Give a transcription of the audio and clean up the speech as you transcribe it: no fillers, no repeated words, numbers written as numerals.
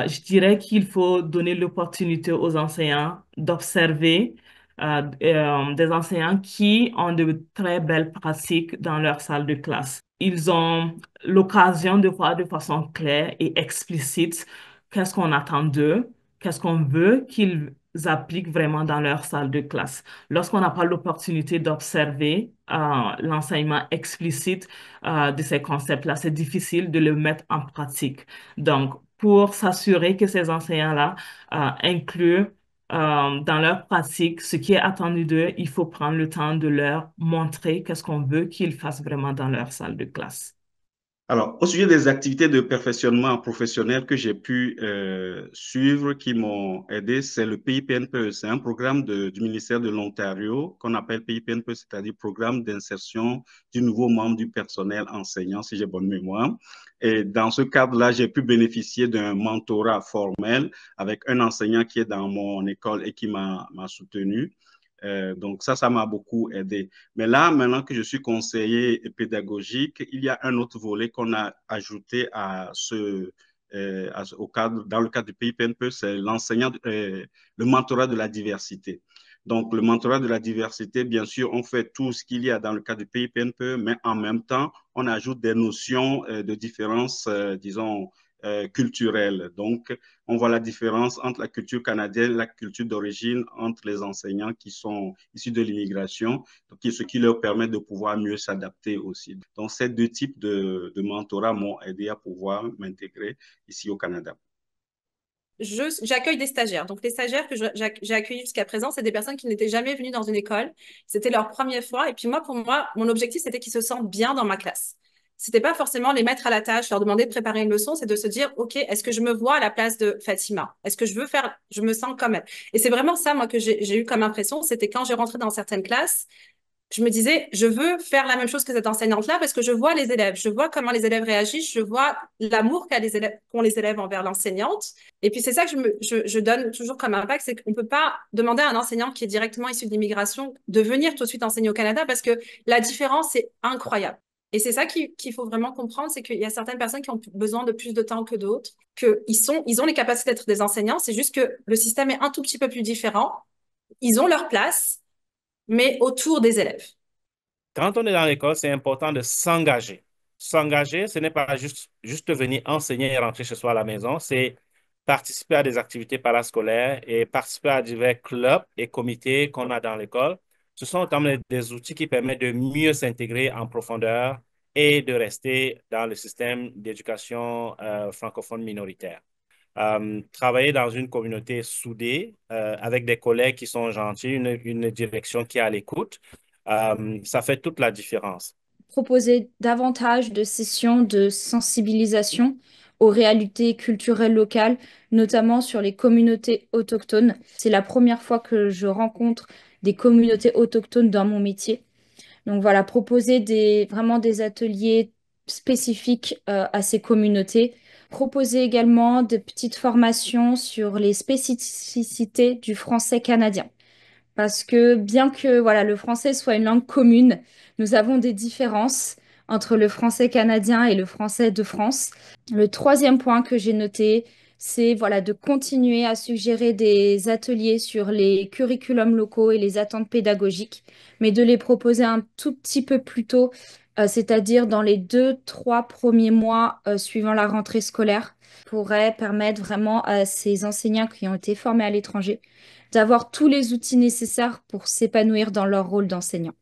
Je dirais qu'il faut donner l'opportunité aux enseignants d'observer des enseignants qui ont de très belles pratiques dans leur salle de classe. Ils ont l'occasion de voir de façon claire et explicite qu'est-ce qu'on attend d'eux, qu'est-ce qu'on veut qu'ils appliquent vraiment dans leur salle de classe. Lorsqu'on n'a pas l'opportunité d'observer l'enseignement explicite de ces concepts-là, c'est difficile de le mettre en pratique. Donc, pour s'assurer que ces enseignants-là incluent dans leur pratique ce qui est attendu d'eux, il faut prendre le temps de leur montrer qu'est-ce qu'on veut qu'ils fassent vraiment dans leur salle de classe. Alors, au sujet des activités de perfectionnement professionnel que j'ai pu suivre, qui m'ont aidé, c'est le PIPNPE. C'est un programme du ministère de l'Ontario qu'on appelle PIPNPE, c'est-à-dire Programme d'insertion du nouveau membre du personnel enseignant, si j'ai bonne mémoire. Et dans ce cadre-là, j'ai pu bénéficier d'un mentorat formel avec un enseignant qui est dans mon école et qui m'a soutenu. Donc ça m'a beaucoup aidé. Mais là, maintenant que je suis conseiller pédagogique, il y a un autre volet qu'on a ajouté au cadre, dans le cadre du PIPNPE, c'est le mentorat de la diversité. Donc, le mentorat de la diversité, bien sûr, on fait tout ce qu'il y a dans le cadre du PIPNPE, mais en même temps, on ajoute des notions de différence, disons, culturelle. Donc, on voit la différence entre la culture canadienne et la culture d'origine entre les enseignants qui sont issus de l'immigration, ce qui leur permet de pouvoir mieux s'adapter aussi. Donc, ces deux types de mentorat m'ont aidé à pouvoir m'intégrer ici au Canada. J'accueille des stagiaires. Donc, les stagiaires que j'ai accueillis jusqu'à présent, c'est des personnes qui n'étaient jamais venues dans une école. C'était leur première fois. Et puis moi, pour moi, mon objectif, c'était qu'ils se sentent bien dans ma classe. C'était pas forcément les mettre à la tâche, leur demander de préparer une leçon, c'est de se dire, OK, est-ce que je me vois à la place de Fatima? Est-ce que je me sens comme elle? Et c'est vraiment ça, moi, que j'ai eu comme impression. C'était quand j'ai rentré dans certaines classes, je me disais, je veux faire la même chose que cette enseignante-là parce que je vois les élèves, je vois comment les élèves réagissent, je vois l'amour qu'ont les élèves envers l'enseignante. Et puis, c'est ça que je donne toujours comme impact, c'est qu'on ne peut pas demander à un enseignant qui est directement issu de l'immigration de venir tout de suite enseigner au Canada parce que la différence est incroyable. Et c'est ça qu'il faut vraiment comprendre, c'est qu'il y a certaines personnes qui ont besoin de plus de temps que d'autres, ils ont les capacités d'être des enseignants, c'est juste que le système est un tout petit peu plus différent. Ils ont leur place, mais autour des élèves. Quand on est dans l'école, c'est important de s'engager. S'engager, ce n'est pas juste venir enseigner et rentrer chez soi à la maison, c'est participer à des activités parascolaires et participer à divers clubs et comités qu'on a dans l'école. Ce sont notamment des outils qui permettent de mieux s'intégrer en profondeur et de rester dans le système d'éducation francophone minoritaire. Travailler dans une communauté soudée avec des collègues qui sont gentils, une direction qui est à l'écoute, ça fait toute la différence. Proposer davantage de sessions de sensibilisation aux réalités culturelles locales, notamment sur les communautés autochtones. C'est la première fois que je rencontre des communautés autochtones dans mon métier. Donc voilà, proposer vraiment des ateliers spécifiques à ces communautés. Proposer également de petites formations sur les spécificités du français canadien. Parce que bien que voilà, le français soit une langue commune, nous avons des différences entre le français canadien et le français de France. Le troisième point que j'ai noté, c'est voilà, de continuer à suggérer des ateliers sur les curriculums locaux et les attentes pédagogiques, mais de les proposer un tout petit peu plus tôt, c'est-à-dire dans les 2, 3 premiers mois suivant la rentrée scolaire, pourrait permettre vraiment à ces enseignants qui ont été formés à l'étranger d'avoir tous les outils nécessaires pour s'épanouir dans leur rôle d'enseignant.